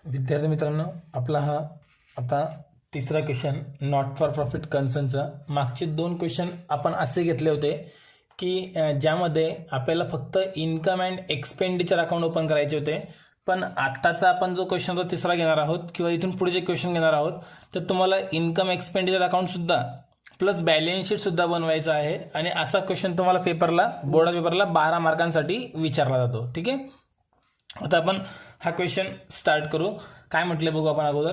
विद्यार्थी मित्रांनो, आपला हा आता तिसरा क्वेश्चन नॉट फॉर प्रॉफिट कन्सर्नचा. मागचे दोन क्वेश्चन आपण असे घेतले होते की ज्यामध्ये आपल्याला फक्त income and expenditure account open करायचे होते. पण आत्ताचा आपण जो क्वेश्चन तो तिसरा घेणार आहोत किंवा इथून पुढे जे क्वेश्चन घेणार आहोत तर तुम्हाला इन्कम एक्सपेंडिचर अकाउंटसुद्धा प्लस बॅलन्स शीटसुद्धा बनवायचं आहे. आणि असा क्वेश्चन तुम्हाला पेपरला बोर्ड पेपरला 12 मार्कांसाठी विचारला जातो. ठीक आहे, आता आपण हा क्वेश्चन स्टार्ट करू. काय म्हटले बघू आपण अगोदर.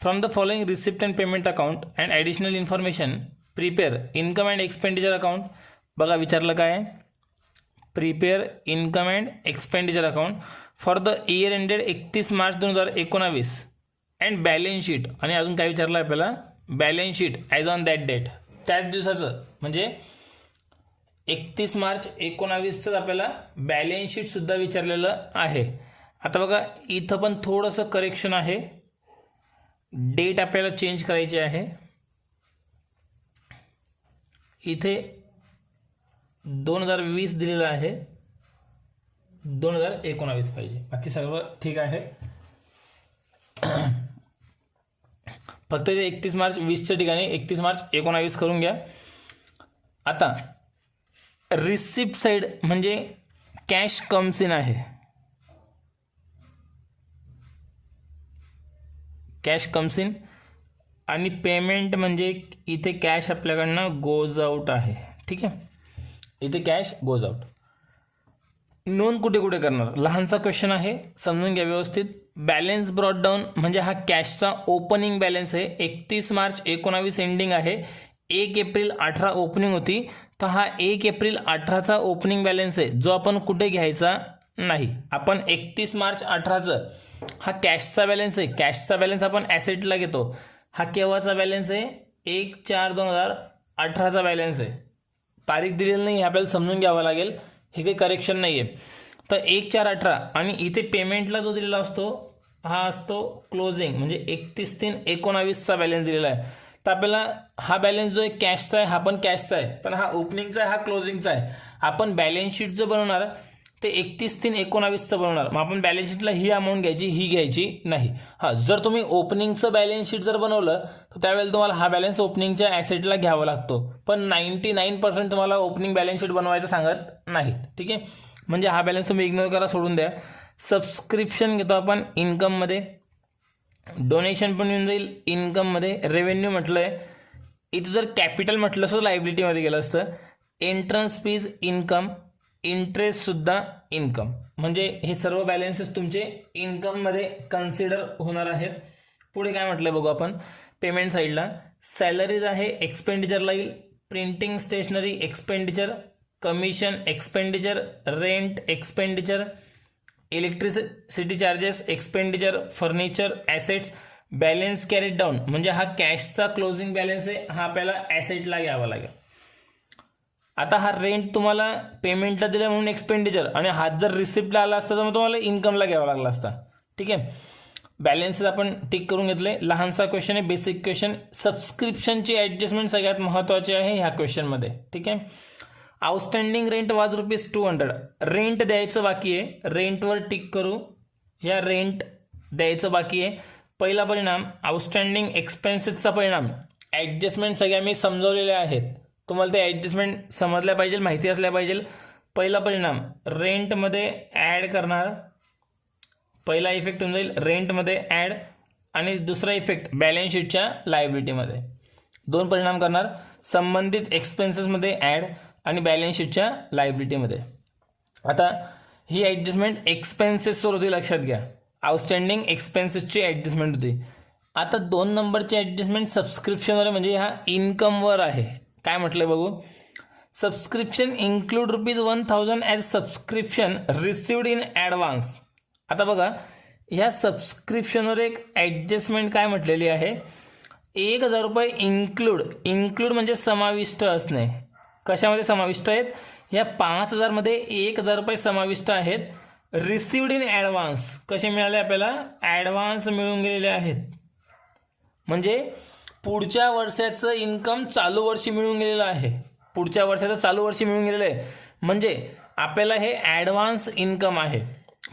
From the following receipt and payment account and additional information prepare income and expenditure account. बघा विचारलं काय आहे. Prepare income and expenditure account for the year ended 31 March 2019 and balance sheet. आणि अजून काय विचारलं आहे आपल्याला, balance sheet as on that date, त्याच दिवसाचं म्हणजे 31 मार्च 2019च आपल्याला बॅलन्स शीट सुद्धा विचारलेलं आहे. आता बघा इथं पण थोडंसं करेक्शन आहे, डेट आपल्याला चेंज करायची आहे. इथे 2020 दिलेलं आहे, 2019 पाहिजे. बाकी सर्व ठीक आहे. फक्त ते 31 मार्च 20च्या ठिकाणी 31 मार्च 2019 करून घ्या. आता रिसिप्ट साइड म्हणजे कॅश कम्स इन आहे, कॅश कम्स इन. आणि पेमेंट म्हणजे इथे कॅश आपल्याकडनं गोज आउट आहे. ठीक आहे, इथे कॅश गोज आउट. नोंद कुठे कुठे करणार, लहानसा क्वेश्चन आहे, समजून घ्या व्यवस्थित. बॅलन्स ब्रॉट डाऊन म्हणजे हा कॅशचा ओपनिंग बॅलन्स आहे. 31 मार्च 2019 एंडिंग आहे, 1 एप्रिल 18 ओपनिंग होती. तर हा 1 एप्रिल 18चा ओपनिंग बॅलन्स आहे, जो आपण कुठे घ्यायचा नाही. आपण 31 मार्च 18चं हा कॅशचा बॅलन्स आहे, कॅशचा बॅलन्स आपण ॲसेटला घेतो. हा केव्हाचा बॅलन्स आहे, 1/4/2018चा बॅलन्स आहे. तारीख दिलेली नाही, आपल्याला समजून घ्यावं लागेल, हे काही करेक्शन नाही आहे. तर 1/4/18 आणि इथे पेमेंटला जो दिलेला असतो हा असतो क्लोजिंग म्हणजे 31/3/19चा बॅलन्स दिलेला आहे. तर आपल्याला हा बॅलन्स जो आहे कॅशचा आहे, हा पण कॅशचा आहे, पण हा ओपनिंगचा आहे, हा क्लोजिंगचा आहे. आपण बॅलन्स शीट जो बनवणार ते 31/3/19चं बनवणार. मग आपण बॅलन्स शीटला ही अमाऊंट घ्यायची, ही घ्यायची नाही. हां, जर तुम्ही ओपनिंगचं बॅलन्स शीट जर बनवलं तर त्यावेळेला तुम्हाला हा बॅलन्स ओपनिंगच्या ॲसेटला घ्यावा लागतो. पण 99% तुम्हाला ओपनिंग बॅलन्स शीट बनवायचं सांगत नाहीत. ठीक आहे, म्हणजे हा बॅलन्स तुम्ही इग्नोर करा, सोडून द्या. सबस्क्रिप्शन घेतो आपण इन्कममध्ये, डोनेशन पण येऊन जाईल इन्कममध्ये. रेव्हेन्यू म्हटलं आहे, इथं जर कॅपिटल म्हटलं असतं लायबिलिटीमध्ये गेलं असतं. एंट्रन्स फीज इन्कम, इंटरेस्टसुद्धा इन्कम. म्हणजे हे सर्व बॅलन्सेस तुमचे इन्कममध्ये कन्सिडर होणार आहेत. पुढे काय म्हटलं बघू आपण. पेमेंट साईडला सॅलरीज आहे, एक्सपेंडिचरला येईल. Printing stationery expenditure, commission expenditure, rent expenditure, electricity charges expenditure, furniture assets. Balance carried down म्हणजे हा कॅशचा क्लोजिंग बॅलन्स आहे, हा आपल्याला ॲसेटला घ्यावा लागेल. आता हा रेंट तुम्हाला पेमेंटला दिला म्हणून एक्सपेंडिचर, आणि हा जर रिसिप्टला आला असता तर मग तुम्हाला इन्कमला घ्यावा लागला असता. ठीक आहे, बॅलन्सेस आपण टिक करून घेतले. लहानसा क्वेश्चन आहे, बेसिक क्वेश्चन. सबस्क्रिप्शनची ॲडजस्टमेंट सगळ्यात महत्त्वाची आहे ह्या क्वेश्चनमध्ये. ठीक आहे, आउटस्टँडिंग रेंट वाज ₹200. रेंट द्यायचं बाकी आहे, रेंटवर टिक करू. या रेंट द्यायचं बाकी आहे. पहिला परिणाम आउटस्टँडिंग एक्सपेन्सेसचा परिणाम. ॲडजस्टमेंट सगळ्या मी समजवलेल्या आहेत, तुम्हाला ते ॲडजस्टमेंट समजल्या पाहिजे, माहिती असल्या पाहिजे. पहिला परिणाम रेंटमध्ये ॲड करणार, पहिला इफेक्ट होऊन जाईल रेंटमध्ये ॲड, आणि दुसरा इफेक्ट बॅलन्स शीटच्या लायबिलिटीमध्ये. 2 परिणाम करणार, संबंधित एक्सपेन्सेसमध्ये ॲड आणि बॅलन्स शीटच्या लायबिलिटीमध्ये. आता ही ॲडजस्टमेंट एक्सपेन्सेसवर होती, लक्षात घ्या. आउटस्टँडिंग एक्सपेन्सेसची ॲडजस्टमेंट होती. आता 2 नंबरची ॲडजस्टमेंट सबस्क्रिप्शनवर म्हणजे ह्या इन्कमवर आहे. काय म्हटलं बघू. Subscription include ₹1000 as subscription received in advance. आता बघा ह्या सबस्क्रिप्शनवर एक ॲडजस्टमेंट काय म्हटलेली आहे, ₹1000 इन्क्लूड म्हणजे समाविष्ट असणे. कशामध्ये समाविष्ट आहेत, या 5000 मध्ये ₹1000 समाविष्ट आहेत. रिसिव्ड इन ॲडव्हान्स कसे मिळाले आपल्याला, ॲडव्हान्स मिळून गेलेले आहेत. म्हणजे पुढच्या वर्षाचं इन्कम चालू वर्षी मिळून गेलेलं आहे, पुढच्या वर्षाचं चालू वर्षी मिळून गेलेलं आहे. म्हणजे आपल्याला हे ॲडव्हान्स इन्कम आहे.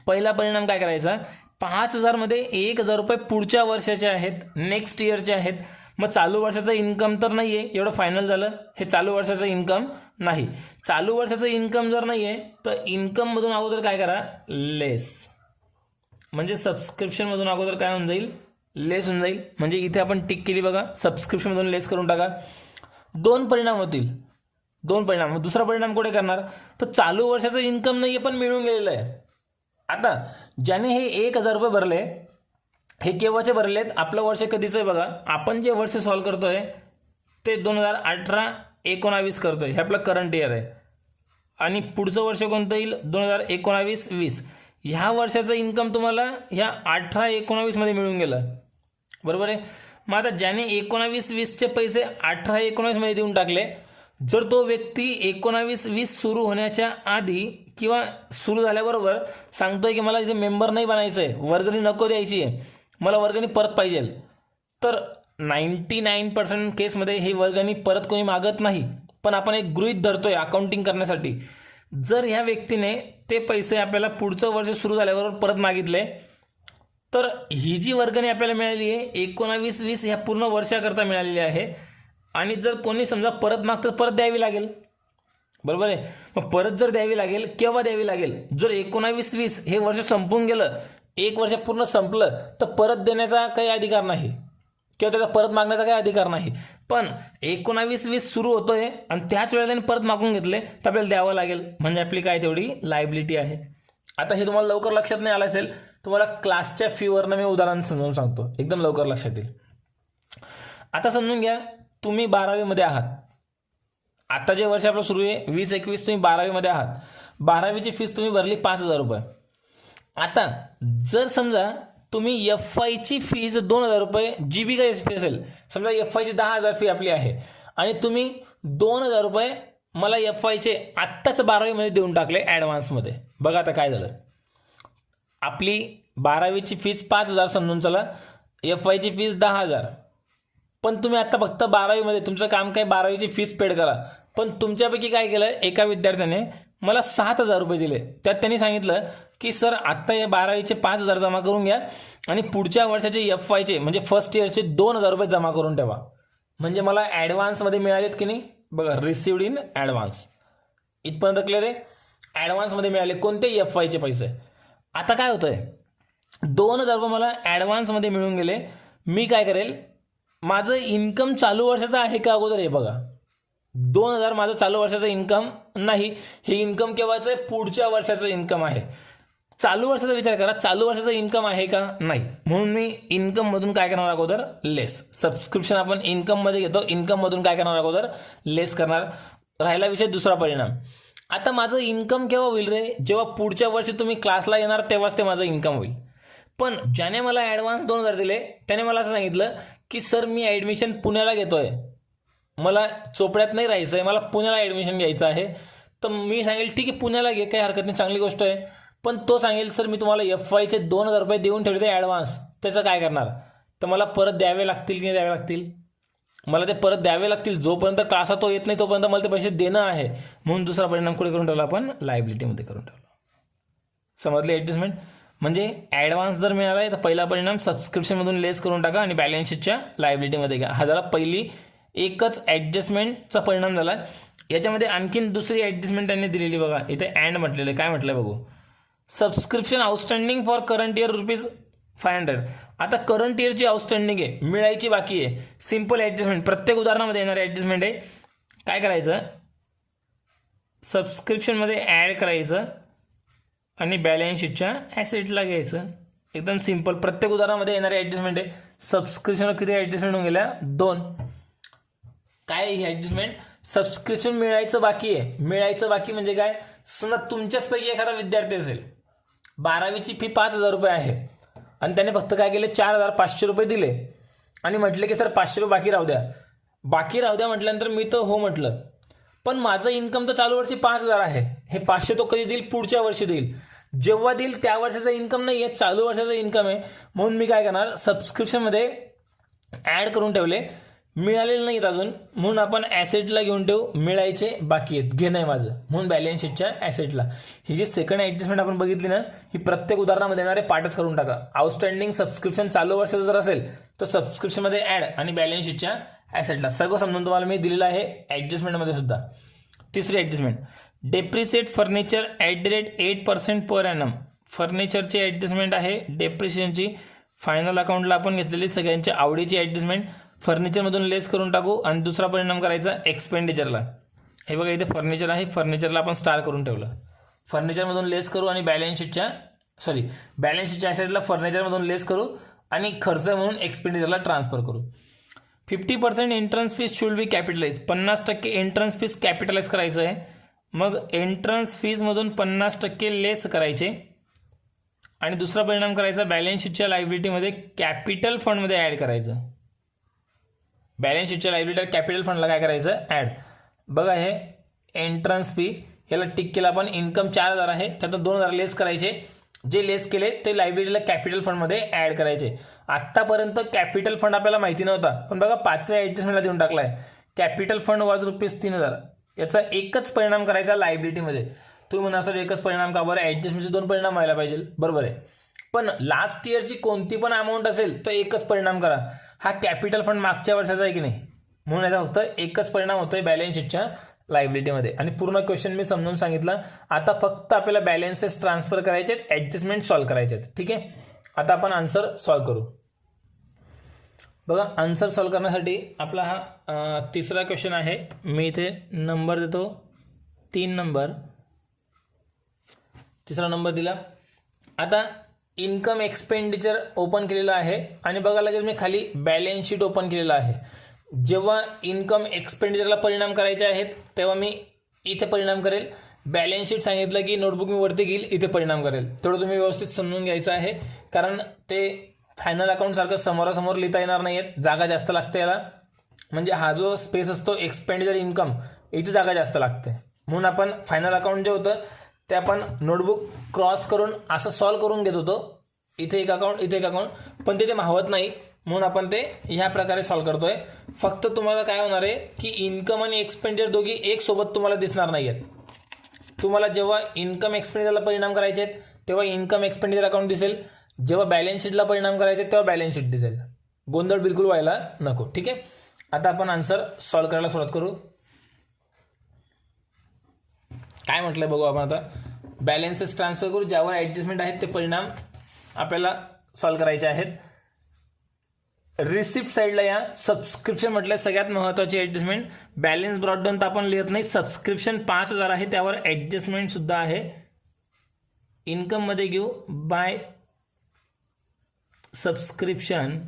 पहिला परिणाम काय करायचा, 5,000मध्ये 1,000 रुपये पुढच्या वर्षाचे आहेत, नेक्स्ट इयरचे आहेत. मग चालू वर्षाचं इन्कम तर नाही आहे, एवढं फायनल झालं. हे चालू वर्षाचं इन्कम नाही. चालू वर्षाचं इन्कम जर नाही आहे तर इन्कममधून अगोदर काय करा, लेस. म्हणजे सबस्क्रिप्शनमधून अगोदर काय होऊन जाईल, लेस होऊन जाईल. म्हणजे इथे आपण टिक केली बघा, सबस्क्रिप्शनमधून लेस करून टाका. 2 परिणाम होतील, 2 परिणाम. दुसरा परिणाम कुठे करणार, तर चालू वर्षाचं इन्कम नाही आहे पण मिळून गेलेलं आहे. आता ज्याने हे 1,000 रुपये भरले, हे केव्हाचे भरलेत, आपलं वर्ष कधीचं आहे बघा. आपण जे वर्ष सॉल्व करतोय ते 2018-19 करतोय, हे आपलं करंट इयर आहे. आणि पुढचं वर्ष कोणतं येईल, 2019-20. ह्या वर्षाचं इन्कम तुम्हाला ह्या 18-19 मध्ये मिळून गेलं, बरोबर आहे. मग आता ज्याने 19-20चे पैसे 18-19 मध्ये देऊन टाकले, जर तो व्यक्ती 19-20 सुरू होण्याच्या आधी किंवा सुरू झाल्याबरोबर सांगतोय की मला इथे मेंबर नाही बनायचं आहे, वर्गणी नको द्यायची आहे, मला वर्गणी परत पाहिजे, तर 99% केसमध्ये ही वर्गणी परत कोणी मागत नाही. पण आपण एक गृहीत धरतोय अकाउंटिंग करण्यासाठी. जर ह्या व्यक्तीने ते पैसे आपल्याला पुढचं वर्ष सुरू झाल्याबरोबर परत मागितले, तर ही जी वर्गणी आपल्याला मिळाली आहे 19-20 ह्या पूर्ण वर्षाकरता मिळालेली आहे. आणि जर कोणी समजा परत मागतं परत द्यावी लागेल, बरोबर आहे. मग परत जर द्यावी लागेल, केव्हा द्यावी लागेल, जर 19-20 हे वर्ष संपून गेलं, 1 वर्ष पूर्ण संपलं, तर परत देण्याचा काही अधिकार नाही किंवा त्याचा परत मागण्याचा काही अधिकार नाही. पण 19-20 सुरू होतोय आणि त्याच वेळेला त्यांनी परत मागून घेतले तर आपल्याला द्यावं लागेल. म्हणजे आपली काय तेवढी लायबिलिटी आहे. आता हे तुम्हाला लवकर लक्षात नाही आलं असेल, तुम्हाला क्लासच्या फीवरनं मी उदाहरण समजावून सांगतो, एकदम लवकर लक्षात येईल. आता समजून घ्या, तुम्ही 12वी मध्ये आहात. आता जे वर्ष आपलं सुरू आहे 20-21, तुम्ही 12वी मध्ये आहात. 12वीची फीस तुम्ही भरली 5,000 रुपये. आता जर समजा तुम्ही FYची फीज 2,000 रुपये, जी बी काही फी असेल, समजा FYची 10,000 फी आपली आहे आणि तुम्ही 2,000 रुपये मला FYचे आत्ताच 12वी मध्ये देऊन टाकले ॲडव्हान्समध्ये. बघा आता काय झालं, आपली 12वीची फीज 5,000 समजून चला, FYची फीज 10,000. पण तुम्ही आता फक्त 12वी मध्ये, तुमचं काम काय 12वीची फीस पेड करा. पण तुमच्यापैकी काय केलं, एका विद्यार्थ्याने मला 7,000 रुपये दिले. त्यात त्यांनी सांगितलं की सर आत्ता या 12वीचे 5,000 जमा करून घ्या आणि पुढच्या वर्षाचे FYचे म्हणजे फर्स्ट इयरचे 2,000 रुपये जमा करून ठेवा. म्हणजे मला ॲडव्हान्समध्ये मिळालेत की नाही, बघा, रिसिव्ड इन ॲडव्हान्स. इथपर्यंत क्लिअर आहे. ॲडव्हान्समध्ये मिळाले कोणते, FYचे पैसे. आता काय होतंय, 2,000 रुपये मला ॲडव्हान्समध्ये मिळून गेले. मी काय करेल, माझं इन्कम चालू वर्षाचं आहे का अगोदर हे बघा. 2,000 माझं चालू वर्षाचं इन्कम नाही, हे इन्कम केव्हाचं आहे, पुढच्या वर्षाचं इन्कम आहे. चालू वर्षाचा विचार करा, चालू वर्षाचं इन्कम आहे का, नाही. म्हणून मी इन्कममधून काय करणार अगोदर, लेस. सबस्क्रिप्शन आपण इन्कममध्ये घेतो, इन्कममधून काय करणार अगोदर, लेस करणार. राहिला विषय दुसरा परिणाम. आता माझं इन्कम केव्हा होईल रे, जेव्हा पुढच्या वर्षी तुम्ही क्लासला येणार तेव्हाच ते माझं इन्कम होईल. पण ज्याने मला ॲडव्हान्स 2,000 दिले त्याने मला असं सांगितलं की सर मी ॲडमिशन पुण्याला घेतोय, मला चोपड्यात नाही राहायचं आहे, मला पुण्याला ॲडमिशन घ्यायचं आहे. तर मी सांगेल ठीक आहे पुण्याला घे, काही हरकत नाही, चांगली गोष्ट आहे. पण तो सांगेल सर मी तुम्हाला FYचे 2,000 रुपये देऊन ठेवले ते ॲडव्हान्स, त्याचं काय करणार, तर मला परत द्यावे लागतील की नाही द्यावे लागतील, मला ते परत द्यावे लागतील. जोपर्यंत क्लासा तो येत नाही तोपर्यंत मला ते पैसे देणं आहे. म्हणून दुसरा परिणाम कुठे करून ठेवला आपण, लायबिलिटीमध्ये करून ठेवला. समजले ॲडजस्टमेंट. म्हणजे ॲडव्हान्स जर मिळाला आहे तर पहिला परिणाम सबस्क्रिप्शनमधून लेस करून टाका आणि बॅलन्स शीटच्या लायबिलिटीमध्ये घ्या. हा झाला पहिली एकच ॲडजस्टमेंटचा परिणाम झाला. याच्यामध्ये आणखीन दुसरी ॲडजस्टमेंट त्यांनी दिलेली बघा, इथे अँड म्हटलेलं आहे. काय म्हटलं बघू, subscription outstanding for current year ₹500. आता करंट इयरची आउटस्टँडिंग आहे, मिळायची बाकी आहे. सिंपल ॲडजस्टमेंट, प्रत्येक उदाहरणामध्ये येणारे ॲडजस्टमेंट आहे. काय करायचं, सबस्क्रिप्शनमध्ये ॲड करायचं आणि बॅलन्स शीटच्या ॲसेटला घ्यायचं. एकदम सिंपल, प्रत्येक उदाहरणामध्ये येणारे ॲडजस्टमेंट आहे. सबस्क्रिप्शनवर किती ॲडजस्टमेंट होऊन गेल्या, 2. काय ही ॲडजस्टमेंट, सबस्क्रिप्शन मिळायचं बाकी आहे. मिळायचं बाकी म्हणजे काय, समजा तुमच्याचपैकी एखादा विद्यार्थी असेल, 12वीची फी 5,000 रुपये आहे आणि त्याने फक्त काय केले, 4,500 रुपये दिले आणि म्हटले की सर 500 रुपये बाकी राहू द्या. बाकी राहू द्या म्हटल्यानंतर मी तर हो म्हटलं, पण माझं इन्कम तर चालू वर्षी 5,000 आहे. हे 500 तो कधी देईल, पुढच्या वर्षी देईल. जेव्हा देईल त्या वर्षाचा इन्कम नाही आहे, चालू वर्षाचा इन्कम आहे. म्हणून मी काय करणार, सबस्क्रिप्शनमध्ये ॲड करून ठेवले. मिळालेले नाहीत अजून, म्हणून आपण ॲसेटला घेऊन ठेवू. मिळायचे बाकी आहेत, घेणं आहे माझं, म्हणून बॅलन्स शीटच्या ॲसेटला. ही जी सेकंड ॲडजस्टमेंट आपण बघितली ना, ही प्रत्येक उदाहरणामध्ये येणारे पाठच करून टाका. आउटस्टँडिंग सबस्क्रिप्शन चालू वर्षाचं जर असेल तर सबस्क्रिप्शनमध्ये ॲड आणि बॅलन्स शीटच्या ॲसेटला सगळं समजून तुम्हाला मी दिलेलं आहे ॲडजस्टमेंटमध्ये सुद्धा. तिसरी adjustment, depreciate furniture @8% per annum. फर्निचरची ॲडजस्टमेंट आहे डेप्रिसिएशनची. फायनल अकाउंटला आपण घेतलेली सगळ्यांच्या आवडीची ॲडजस्टमेंट. फर्निचरमधून लेस करून टाकू आणि दुसरा परिणाम करायचा एक्सपेंडिचरला. हे बघा इथे फर्निचर आहे, फर्निचरला आपण स्टार करून ठेवलं. फर्निचरमधून लेस करू आणि बॅलन्स शीटच्या ॲसेटला फर्निचरमधून लेस करू आणि खर्च म्हणून एक्सपेंडिचरला ट्रान्सफर करू. 50% entrance fees should be capitalise. 50% entrance fees capitalise करायचं आहे. मग एंट्रन्स फीजमधून 50% लेस करायचे आणि दुसरा परिणाम करायचा बॅलन्स शीटच्या लायबिलिटीमध्ये कॅपिटल फंडमध्ये ॲड करायचं. बॅलन्स शीटच्या लायबिलिटी कॅपिटल फंडला काय करायचं, ॲड. बघा हे एंट्रन्स फी, याला टिक केलं आपण. इन्कम 4,000 आहे, त्यातून 2,000 लेस करायचे. जे लेस केले ते लायबिलिटीला कॅपिटल फंडमध्ये ॲड करायचे. आत्तापर्यंत कॅपिटल फंड आपल्याला माहिती नव्हता, पण बघा 5व्या ॲडजस्टमेंटला देऊन टाकला आहे. Capital fund was ₹3,000. याचा एकच परिणाम करायचा लायबिलिटीमध्ये. तुम्ही म्हणा सर एकच परिणाम का बरं, ॲडजस्टमेंटचे 2 परिणाम व्हायला पाहिजे. बरोबर आहे, पण लास्ट इयरची कोणती पण अमाऊंट असेल तर एकच परिणाम करा. हा कॅपिटल फंड मागच्या वर्षाचा आहे की नाही, म्हणून याचा फक्त एकच परिणाम होतोय बॅलन्स शीटच्या लायबिलिटीमध्ये. आणि पूर्ण क्वेश्चन मी समजून सांगितलं. आता फक्त आपल्याला बॅलन्सेस ट्रान्सफर करायचे आहेत, ॲडजस्टमेंट सॉल्व्ह करायचे आहेत. ठीक आहे, आता आपण आन्सर सॉल्व्ह करू. बघा आन्सर सॉल्व्ह करण्यासाठी आपला हा तिसरा क्वेश्चन आहे. मी इथे नंबर देतो 3 नंबर. तिसरा नंबर दिला. आता इन्कम एक्सपेंडिचर ओपन केलेलं आहे आणि बघा लगेच मी खाली बॅलन्स शीट ओपन केलेलं आहे. जेव्हा इन्कम एक्सपेंडिचरला परिणाम करायचे आहेत तेव्हा मी इथे परिणाम करेल. बॅलन्स शीट सांगितलं की नोटबुक मी वरती घेईल, इथे परिणाम करेल. थोडं तुम्ही व्यवस्थित समजून घ्यायचं आहे, कारण ते फायनल अकाउंटसारखं समोरासमोर लिहिता येणार नाही आहेत, जागा जास्त लागते याला. म्हणजे हा जो स्पेस असतो एक्सपेंडिचर इन्कम, इथे जागा जास्त लागते. म्हणून आपण फायनल अकाउंट जे होतं ते आपण नोटबुक क्रॉस करून असं सॉल्व्ह करून घेत होतो. इथे एक अकाउंट, इथे एक अकाउंट, पण ते मावत नाही, म्हणून आपण ते ह्या प्रकारे सॉल्व्ह करतोय. फक्त तुम्हाला काय होणार आहे की इन्कम आणि एक्सपेंडिचर दोघी एक सोबत तुम्हाला दिसणार नाही आहेत. तुम्हाला जेव्हा इन्कम एक्सपेंडिचरला परिणाम करायचे आहेत तेव्हा इन्कम एक्सपेंडिचर अकाउंट दिसेल, जेव्हा बॅलन्स शीटला परिणाम करायचे तेव्हा बॅलन्स शीट दिसेल. गोंधळ बिलकुल व्हायला नको. ठीक आहे, आता आपण आन्सर सॉल्व्ह करायला सुरुवात करू. काय म्हटलंय बघू आपण आता. बॅलन्सेस ट्रान्सफर करू, ज्यावर ॲडजस्टमेंट आहेत ते परिणाम आपल्याला सॉल्व्ह करायचे आहेत. रिसिप्ट साईडला या सबस्क्रिप्शन म्हटलं सगळ्यात महत्त्वाची ॲडजस्टमेंट. बॅलन्स ब्रॉडडाऊन तर आपण लिहित नाही. सबस्क्रिप्शन 5,000 आहे, त्यावर ॲडजस्टमेंट सुद्धा आहे. इन्कममध्ये घेऊ बाय सबस्क्रिप्शन,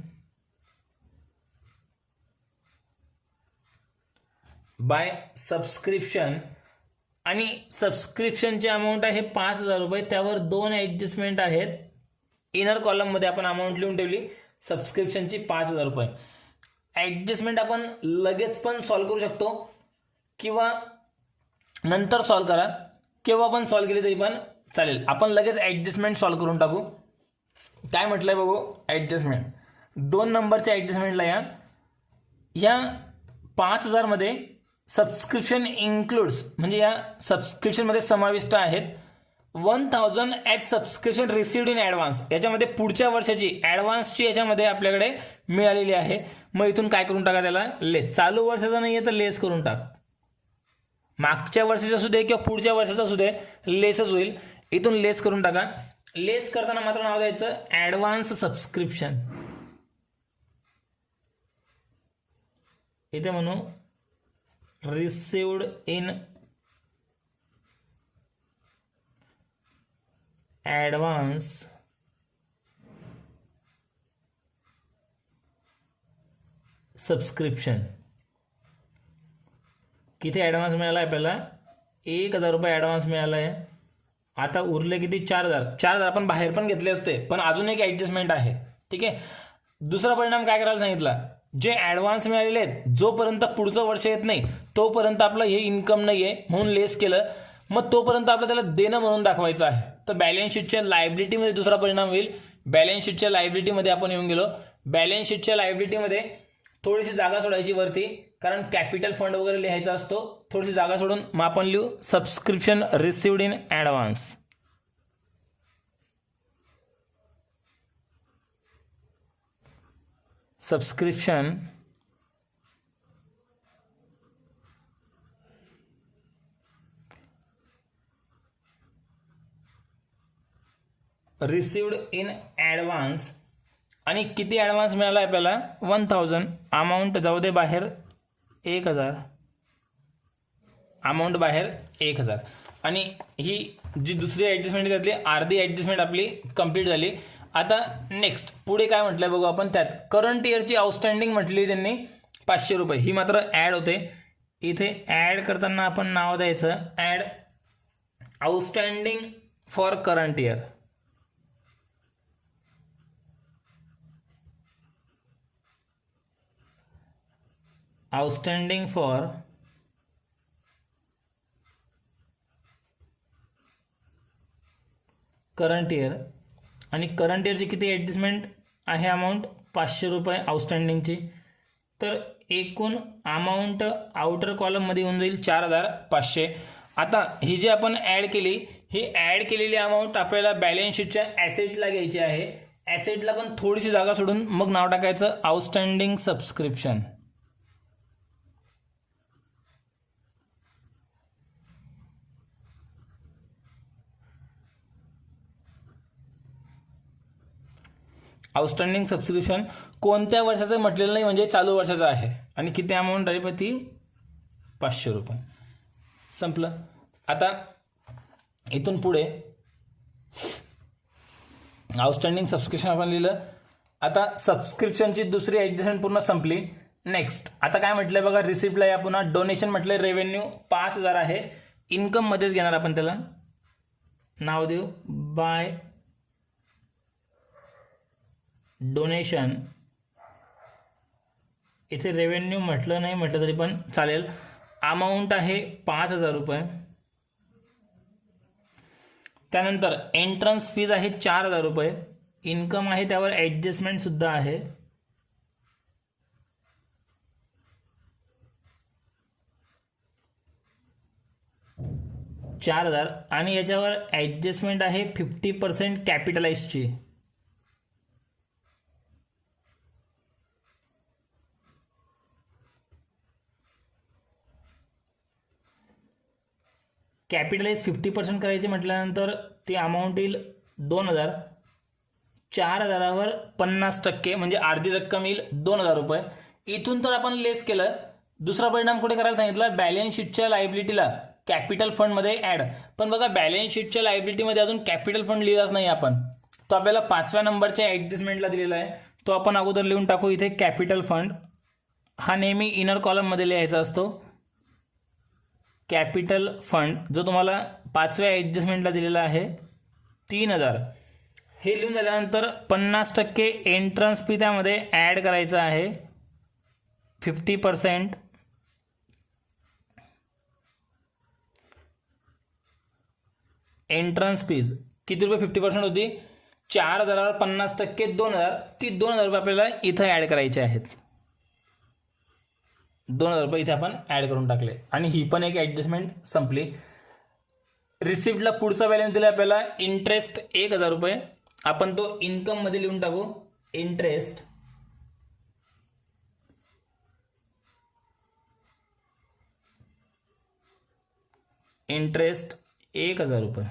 आणि सबस्क्रिप्शनची अमाऊंट आहे 5,000 रुपये. त्यावर 2 ॲडजस्टमेंट आहेत. इनर कॉलममध्ये आपण अमाऊंट लिहून ठेवली सबस्क्रिप्शनची 5,000 रुपये. ॲडजस्टमेंट आपण लगेच पण सॉल्व्ह करू शकतो किंवा नंतर सॉल्व्ह करा, केव्हा पण सॉल्व्ह केली तरी पण चालेल. आपण लगेच ॲडजस्टमेंट सॉल्व्ह करून टाकू. काय म्हटलंय बघू. ॲडजस्टमेंट 2 नंबरच्या ॲडजस्टमेंटला या 5,000 मध्ये सबस्क्रिप्शन इन्क्लूड्स, म्हणजे या सबस्क्रिप्शनमध्ये समाविष्ट आहेत 1,000 as subscription received in advance. याच्यामध्ये पुढच्या वर्षाची ॲडव्हान्सची याच्यामध्ये आपल्याकडे मिळालेली आहे. मग इथून काय करून टाका, त्याला लेस. चालू वर्षाचा नाही आहे तर लेस करून टाक. मागच्या वर्षाचा असू दे किंवा पुढच्या वर्षाचा असू दे, लेसच होईल. इथून लेस करून टाका. लेस करताना मात्र नाव द्यायचं ॲडव्हान्स सबस्क्रिप्शन. इथे म्हणू रिसिव्ड इन ॲडव्हान्स सबस्क्रिप्शन. किती ॲडव्हान्स मिळाला आहे आपल्याला, 1,000 रुपये ॲडव्हान्स मिळाला आहे. आता उरले किती, 4,000 आपण बाहेर पण घेतले असते, पण अजून एक ॲडजस्टमेंट आहे. ठीक आहे, दुसरा परिणाम काय करायला सांगितला, जे ॲडव्हान्स मिळालेले आहेत जोपर्यंत पुढचं वर्ष येत नाही तोपर्यंत आपलं हे इन्कम नाही आहे म्हणून लेस केलं. मग तोपर्यंत आपलं त्याला देणं म्हणून दाखवायचं आहे. तर बॅलन्स शीटच्या लायबिलिटीमध्ये दुसरा परिणाम होईल. बॅलन्स शीटच्या लायबिलिटीमध्ये आपण येऊन गेलो. बॅलन्स शीटच्या लायबिलिटीमध्ये थोडीशी जागा सोडायची वरती, कारण कॅपिटल फंड वगैरे लिहायचा असतो. थोडीशी जागा सोडून मग आपण लिहू subscription received in advance. Subscription received in advance. आणि किती ॲडव्हान्स मिळाला आपल्याला? 1000. अमाऊंट जाऊ दे बाहेर 1000. अमाऊंट बाहेर 1000. आणि ही जी दुसरी ॲडजस्टमेंट त्यातली अर्धी ॲडजस्टमेंट आपली कंप्लीट झाली. आता नेक्स्ट पुढे काय म्हटलं बघू आपण. त्यात करंट इयरची आउटस्टँडिंग म्हटली त्यांनी 500 रुपये. ही मात्र ॲड होते. इथे ॲड करताना आपण नाव द्यायचं add outstanding for current year. Outstanding for current year. आणि करंट इयरची किती ॲडजस्टमेंट आहे? अमाऊंट 500 रुपये आउटस्टँडिंगची. तर एकूण अमाऊंट आउटर कॉलममध्ये येऊन जाईल 4500. आता ही जी आपण ॲड केली, ही ॲड केलेली अमाऊंट आपल्याला बॅलन्स शीटच्या ॲसेटला घ्यायची आहे. ॲसेटला पण थोडीशी जागा सोडून मग नाव टाकायचं आउटस्टँडिंग सबस्क्रिप्शन. आउटस्टँडिंग सबस्क्रिप्शन कोणत्या वर्षाचं म्हटलेलं नाही, म्हणजे चालू वर्षाचं आहे. आणि किती अमाऊंट आहे? ती 500 रुपये. संपलं. आता इथून पुढे आउटस्टँडिंग सबस्क्रिप्शन आपण लिहिलं. आता सबस्क्रिप्शनची दुसरी ॲडजस्टमेंट पूर्ण संपली. नेक्स्ट आता काय म्हटलंय बघा, रिसिप्टला या पुन्हा डोनेशन म्हटलंय रेव्हेन्यू 5000 आहे. इन्कममध्येच घेणार आपण, त्याला नाव देऊ बाय डोनेशन. इथे रेव्हेन्यू म्हटलं नाही म्हटलं तरी पण चालेल. अमाऊंट आहे 5000 रुपये. त्यानंतर एंट्रन्स फीज आहे 4000 रुपये. इन्कम आहे, त्यावर ॲडजस्टमेंट सुद्धा आहे. $4000. आणि याच्यावर ॲडजस्टमेंट आहे 50% कॅपिटलाइजची. कॅपिटलाइज 50% करायची म्हटल्यानंतर ती अमाऊंट येईल 2000. 4000वर 50% म्हणजे अर्धी रक्कम येईल 2000 रुपये. इथून तर आपण लेस केलं. दुसरा परिणाम कुठे करायला सांगितलं? बॅलन्स शीटच्या लायबिलिटीला कॅपिटल फंडमध्ये ॲड. पण बघा बॅलन्स शीटच्या लायबिलिटीमध्ये अजून कॅपिटल फंड लिहिलाच नाही आपण. तो आपल्याला 5व्या नंबरच्या ॲडजस्टमेंटला दिलेला आहे. तो आपण अगोदर लिहून टाकू. इथे कॅपिटल फंड हा नेहमी इनर कॉलममध्ये लिहायचा असतो. कॅपिटल फंड जो तुम्हाला 5व्या ॲडजस्टमेंटला दिलेला आहे 3000. हे लिहून झाल्यानंतर 50% एंट्रन्स फी त्यामध्ये ॲड करायचं आहे 50%. एंट्रन्स फीज किती रुपये? 50% होती. 4000वर 50% 2000. ती 2000 रुपये आपल्याला इथं ॲड करायचे आहेत. 2000 रुपये इथे आपण ॲड करून टाकले. आणि ही पण एक ॲडजस्टमेंट संपली. रिसिप्टला पुढचा बॅलन्स दिला आपल्याला इंटरेस्ट 1000 रुपये. आपण तो इन्कममध्ये लिहून टाकू. इंटरेस्ट इंटरेस्ट 1000 रुपये.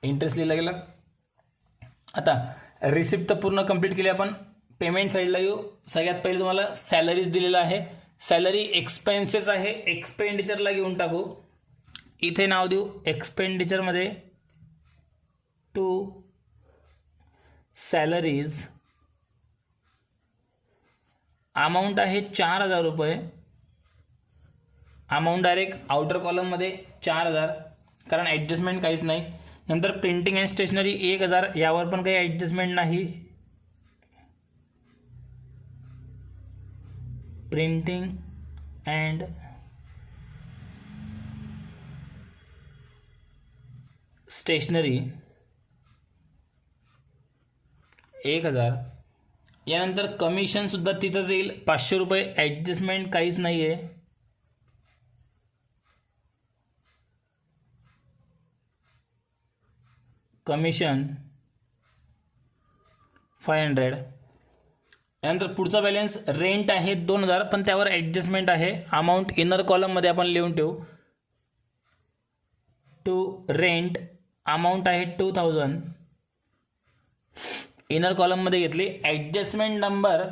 इंटरेस्ट लिहिला गेला. आता रिसिप्ट तर पूर्ण कंप्लीट केली आपण. पेमेंट साईडला येऊ. सगळ्यात पहिले तुम्हाला सॅलरीज दिलेला आहे. सॅलरी एक्सपेन्सेस आहे, एक्सपेंडिचरला घेऊन टाकू. इथे नाव देऊ एक्सपेंडिचरमध्ये टू सॅलरीज. अमाऊंट आहे 4000 रुपये. अमाऊंट डायरेक्ट आउटर कॉलममध्ये 4000, कारण ॲडजस्टमेंट काहीच नाही. नंतर प्रिंटिंग अँड स्टेशनरी 1000. यावर पण काही ॲडजस्टमेंट नाही. Printing and stationery 1000. यानंतर कमिशन सुद्धा तिथंच येईल 500 रुपये, ॲडजस्टमेंट काहीच नाही आहे. कमिशन 500. यानंतर पुढचा बॅलन्स रेंट आहे 2000, पण त्यावर ॲडजस्टमेंट आहे. अमाऊंट इनर कॉलममध्ये आपण लिहून ठेवू. टू रेंट अमाऊंट आहे 2000, इनर कॉलममध्ये घेतली. ॲडजस्टमेंट नंबर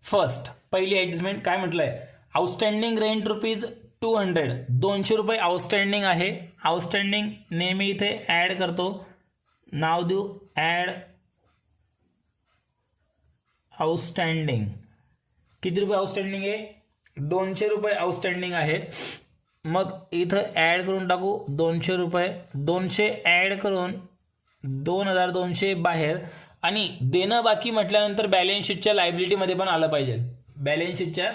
फर्स्ट, पहिली ॲडजस्टमेंट काय म्हटलं आहे, आउटस्टँडिंग रेंट रुपीज 200, 200 रुपये आउटस्टँडिंग आहे. आउटस्टँडिंग नेहमी इथे ॲड करतो, नाव देऊ ॲड आउटस्टँडिंग. किती रुपये आउटस्टँडिंग आहे, 200 रुपये आउटस्टँडिंग आहे. मग इथं ॲड करून टाकू 200 रुपये, 200 ॲड करून 2200 बाहेर. आणि देणं बाकी म्हटल्यानंतर बॅलन्स शीटच्या लायबिलिटीमध्ये पण आलं पाहिजे. बॅलन्स शीटच्या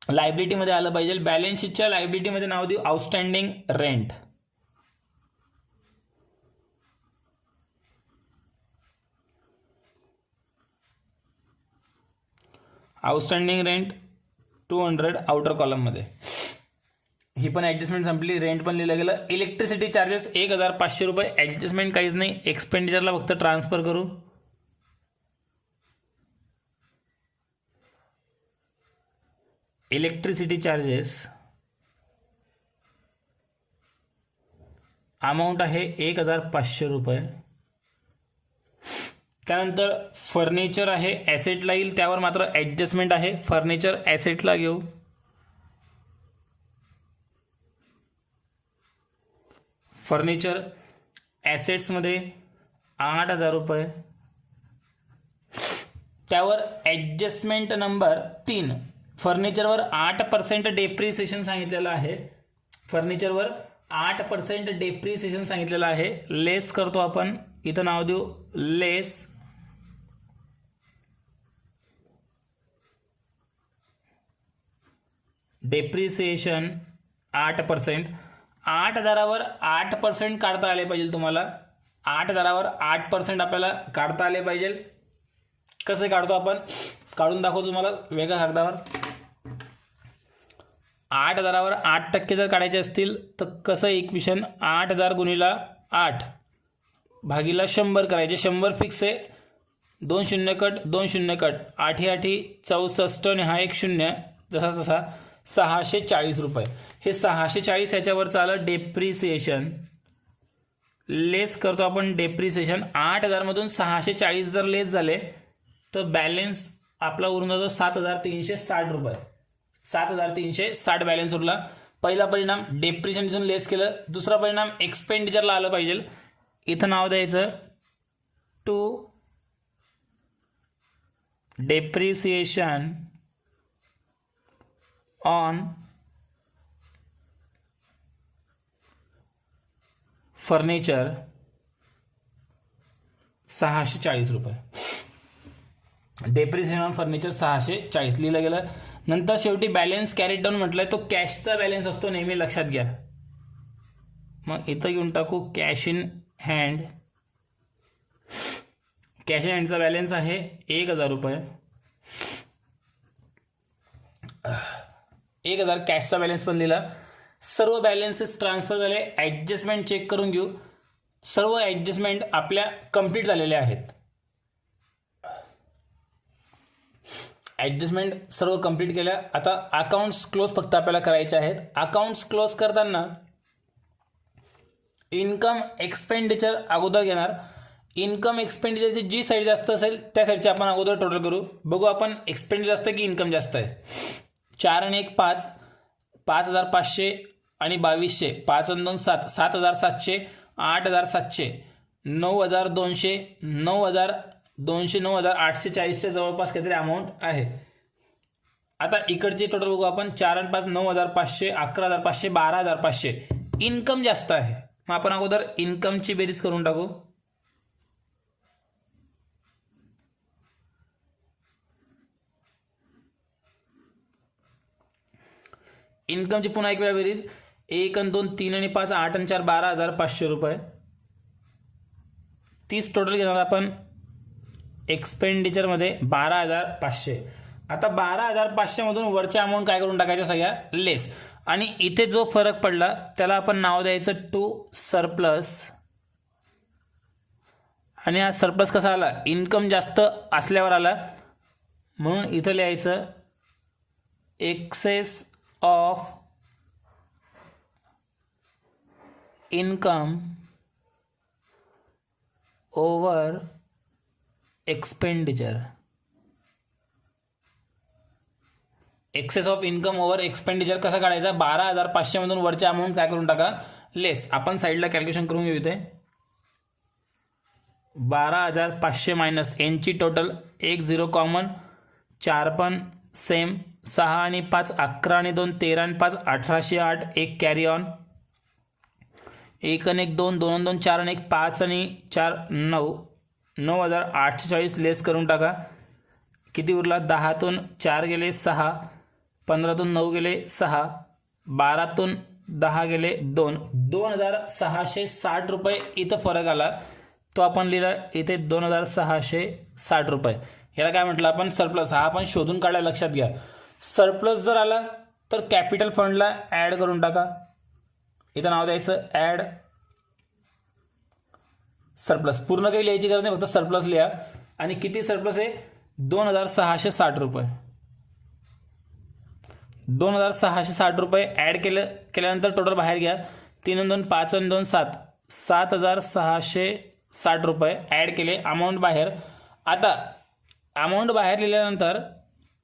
लायबिलिटीमध्ये आलं पाहिजे. बॅलन्स शीटच्या लायबिलिटीमध्ये नाव देऊ outstanding rent. Outstanding rent 200 outer कॉलममध्ये. ही पण ॲडजस्टमेंट संपली. रेंट पण लिहिलं गेलं. इलेक्ट्रिसिटी चार्जेस 1500 रुपये, ॲडजस्टमेंट काहीच नाही. एक्सपेंडिचरला फक्त ट्रान्सफर करू. इलेक्ट्रिसिटी चार्जेस अमाऊंट आहे 1500 रुपये. त्यानंतर फर्निचर आहे, ॲसेटला येईल, त्यावर मात्र ॲडजस्टमेंट आहे. फर्निचर ॲसेटला घेऊ. फर्निचर ॲसेट्समध्ये 8000 रुपये. त्यावर ॲडजस्टमेंट नंबर 3, फर्निचरवर 8% डेप्रिसिएशन सांगितलेलं आहे. फर्निचरवर 8% डेप्रिसिएशन सांगितलेलं आहे. लेस करतो आपण, इथं नाव देऊ लेस. डेप्रिसिएशन 8%. 8000वर 8% काढता आले पाहिजे तुम्हाला. 8000वर 8% आपल्याला काढता आले पाहिजे. कसे काढतो आपण, काढून दाखवतो तुम्हाला वेगळ्या कागदावर. 8000वर 8% जर काढायचे असतील तर कसं इक्वेशन, 8000 गुणिला 8 भागीला 100 करायचे. 100 फिक्स आहे, 2 शून्य कट 2 शून्य कट, 8 8 64 आणि हा एक शून्य, जसा तसा 640 रुपये. हे 640 ह्याच्यावरचं आलं डेप्रिसिएशन. लेस करतो आपण डेप्रिसिएशन. 8000मधून 640 जर लेस झाले तर बॅलन्स आपला उरून जातो 7360 रुपये. 7360 बॅलन्स उरला. पहिला परिणाम डेप्रिसिएशन लेस केलं. दुसरा परिणाम एक्सपेंडिचरला आलं पाहिजे. इथं नाव द्यायचं टू डेप्रिसिएशन ऑन फर्निचर 640 रुपये. डेप्रिसिएशन ऑन फर्निचर 640 लिहिलं गेलं. नंतर शेवटी बॅलन्स कॅरीड डाऊन म्हटलंय, तो कॅशचा बॅलन्स असतो, नेहमी लक्षात घ्या. मग इथं घेऊन टाकू cash in hand. Cash in हँडचा बॅलन्स आहे 1000 रुपये. 1000 कॅशचा बॅलन्स पण लिहिला. सर्व बॅलन्सेस ट्रान्सफर झाले. ॲडजस्टमेंट चेक करून घेऊ. सर्व ॲडजस्टमेंट आपल्या कंप्लीट झालेल्या आहेत. ॲडजस्टमेंट सर्व कंप्लीट केल्या. आता अकाउंट्स क्लोज फक्त आपल्याला करायचे आहेत. अकाउंट्स क्लोज करताना इन्कम एक्सपेंडिचर अगोदर घेणार. इन्कम एक्सपेंडिचरची जी साईड जास्त असेल त्या साईडची आपण अगोदर टोटल करू. बघू आपण एक्सपेंडिचर जास्त की इन्कम जास्त आहे. 4 आणि 1 5, 5500 आणि 2200, 5 आणि 2 7, 7700, 8700, 9200, 9200, 9840च्या जवळपास काहीतरी अमाऊंट आहे. आता इकडचे टोटल बघू आपण. 4 आणि 5 9500, 11500, 12500. इन्कम जास्त आहे. मग आपण अगोदर इन्कमची बेरीज करून टाकू. इन्कमची पुन्हा एक वेळा बेरीज. 1 आणि 2 3 आणि 5 8 आणि 4 12500 रुपये. 30 टोटल घेणार आपण. एक्सपेंडिचरमध्ये 12,500. आता 12,500मधून वरच्या अमाऊंट काय करून टाकायच्या सगळ्या लेस, आणि इथे जो फरक पडला त्याला आपण नाव द्यायचं टू सरप्लस. आणि हा सरप्लस कसा आला, इन्कम जास्त असल्यावर आला, म्हणून इथं लिहायचं excess of income over expenditure. Excess of income over expenditure कसा काढायचा, 12,500मधून वरच्या अमाऊंट काय करून टाका लेस. आपण साईडला कॅल्क्युलेशन करून घेऊ. इथे 12,500 मायनस एनची टोटल, 1 0 कॉमन, 4 पण सेम, 6 आणि 5 11 आणि 2 13 आणि 5 1808, 1 कॅरी ऑन, 1 आणि 1 2, 2 आणि 2 4 आणि 1 5 आणि 4 9, 9,840 लेस करून टाका. किती उरला, 10तून 4 गेले 6, 15तून 9 गेले 6, 12तून 10 गेले 2, 2,660 रुपये इथं फरक आला. तो आपण लिहिला इथे 2,660 रुपये. ह्याला काय म्हटलं आपण, सरप्लस. हा आपण शोधून काढला, लक्षात घ्या. सरप्लस जर आला तर कॅपिटल फंडला ॲड करून टाका. इथं नाव द्यायचं ॲड सरप्लस. पूर्ण काही लिहायची गरज नाही, फक्त सरप्लस लिहा. आणि किती सरप्लस आहे, 2,660 रुपये. 2,660 रुपये ॲड केल्यानंतर टोटल बाहेर घ्या. 3 आणि 2 5 आणि 2 7, 7,660 रुपये ॲड केले, अमाऊंट बाहेर. आता अमाऊंट बाहेर लिहिल्यानंतर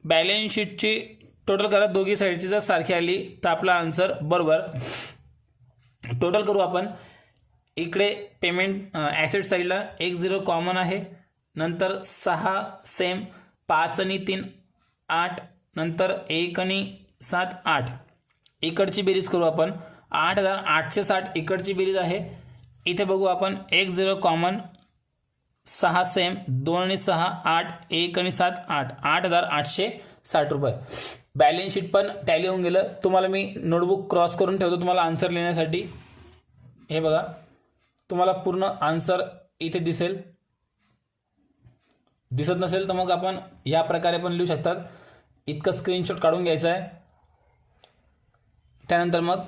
बॅलन्स शीटची टोटल करा, दोघी साईडची जर सारखी आली तर आपला आन्सर बरोबर. टोटल करू आपण. इकडे पेमेंट ॲसेट साईडला 1 0 कॉमन आहे, नंतर 6 सेम, 5 आणि 3 8, नंतर 1 आणि 7 8. इकडची बेरीज करू आपण, 8,860 इकडची बेरीज आहे. इथे बघू आपण 1 0 कॉमन, 6 सेम, 2 आणि 6 8, 1 आणि 7 8, 8,860 रुपये. बॅलन्स शीट पण टॅली होऊन गेलं. तुम्हाला मी नोटबुक क्रॉस करून ठेवतो तुम्हाला आन्सर लिहिण्यासाठी. हे बघा, तुम्हाला पूर्ण आन्सर इथे दिसेल. दिसत नसेल तर मग आपण या प्रकारे पण लिहू शकतात. इतकं स्क्रीनशॉट काढून घ्यायचं आहे, त्यानंतर मग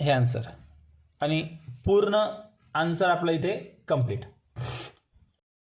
हे आन्सर, आणि पूर्ण आन्सर आपलं इथे कंप्लीट.